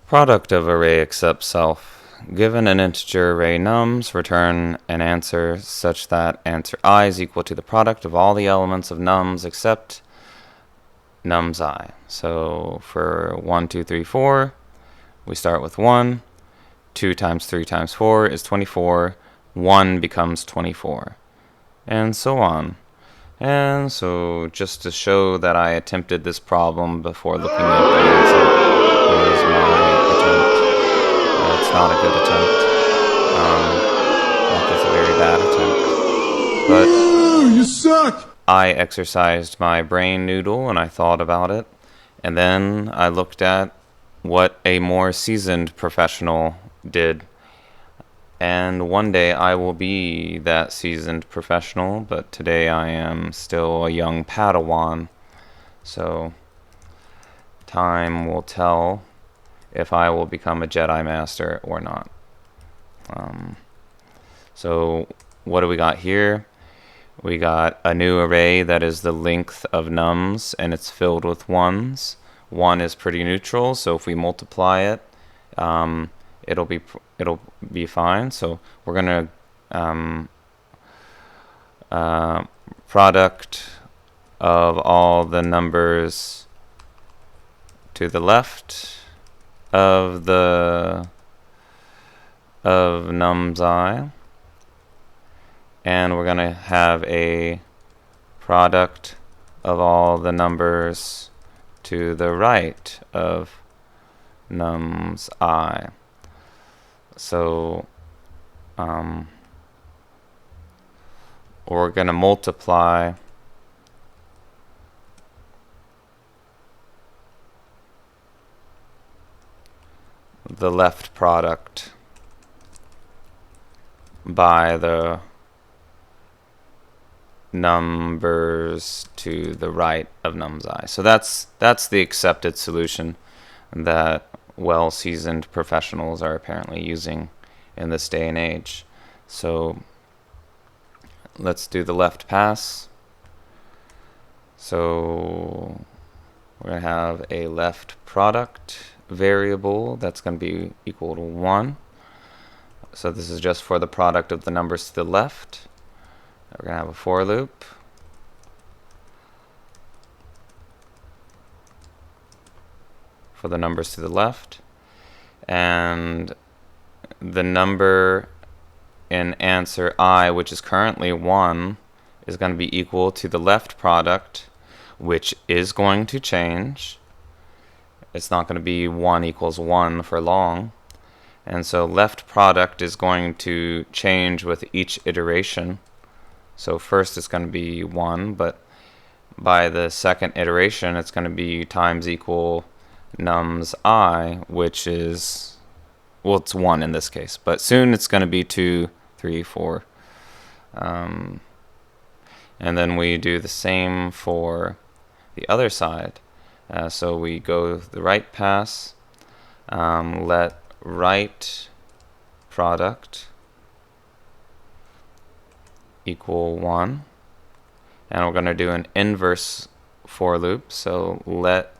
Product of array except self. Given an integer array nums, return an answer such that answer I is equal to the product of all the elements of nums except nums I. So for 1, 2, 3, 4, we start with 1. 2 times 3 times 4 is 24. 1 becomes 24. And so on. And so just to show that I attempted this problem before looking at the answer, here's my attempt. It's not a good attempt. That is a very bad attempt. But you suck! I exercised my brain noodle and I thought about it. And then I looked at what a more seasoned professional did. And one day I will be that seasoned professional, but today I am still a young Padawan. So time will tell if I will become a Jedi Master or not. So what do we got here? We got a new array that is the length of nums, and it's filled with ones. 1 is pretty neutral, so if we multiply it, it'll be fine. So we're gonna product of all the numbers to the left of nums I, and we're gonna have a product of all the numbers to the right of nums I. So we're going to multiply the left product by the numbers to the right of nums I. So that's the accepted solution that well-seasoned professionals are apparently using in this day and age. So let's do the left pass. So we're going to have a left product variable that's going to be equal to 1. So this is just for the product of the numbers to the left. We're going to have a for loop. For the numbers to the left. And the number in answer I, which is currently 1, is going to be equal to the left product, which is going to change. It's not going to be 1 equals 1 for long. And so left product is going to change with each iteration. So first it's going to be 1, but by the second iteration it's going to be times equal nums I, which is, well, it's 1 in this case, but soon it's going to be 2, 3, 4. And then we do the same for the other side. So we go the right pass, let right product equal 1, and we're going to do an inverse for loop. So let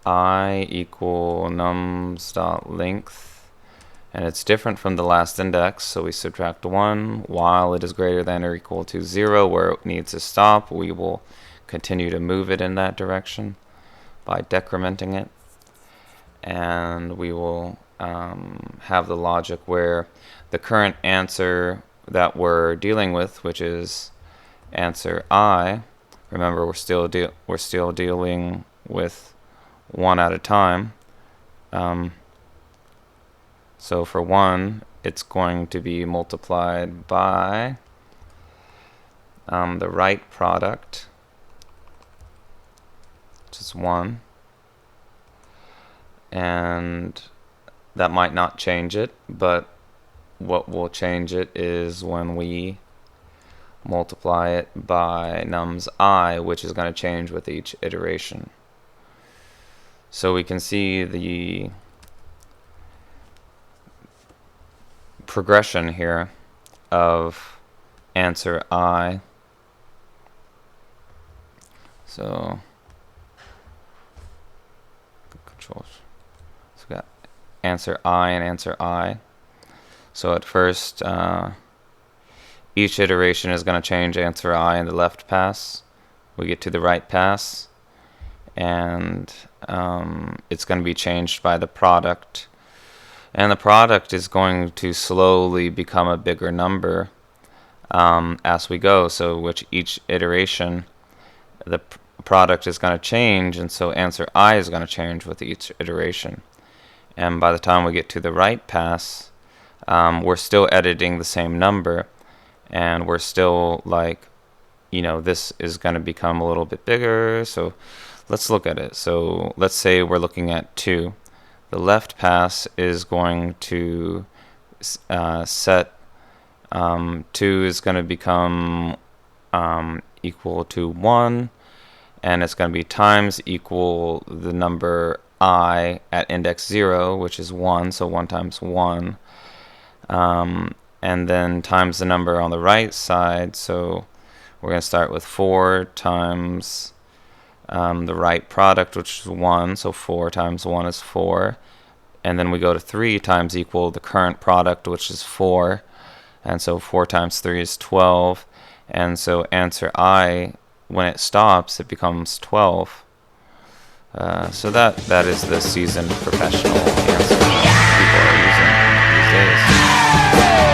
I equal nums.length, and it's different from the last index, so we subtract 1 while it is greater than or equal to 0. Where it needs to stop, we will continue to move it in that direction by decrementing it, and we will have the logic where the current answer that we're dealing with, which is answer I, remember we're still dealing with 1 at a time. So for 1, it's going to be multiplied by the right product, which is 1, and that might not change it, but what will change it is when we multiply it by nums I, which is going to change with each iteration. So we can see the progression here of answer I. So controls. answer I and answer I. So at first, each iteration is going to change answer I in the left pass. We get to the right pass, and it's going to be changed by the product. And the product is going to slowly become a bigger number as we go. So with each iteration, the product is going to change, and so answer I is going to change with each iteration. And by the time we get to the right pass, we're still editing the same number, and we're still like, this is going to become a little bit bigger. So let's look at it. So let's say we're looking at 2. The left pass is going to set 2 is going to become equal to 1, and it's going to be times equal the number I at index 0, which is 1, so 1 times 1, and then times the number on the right side. So we're going to start with 4 times the right product, which is 1, so 4 times 1 is 4. And then we go to 3 times equal the current product, which is 4. And so 4 times 3 is 12. And so answer I, when it stops, it becomes 12. So that is the seasoned professional answer.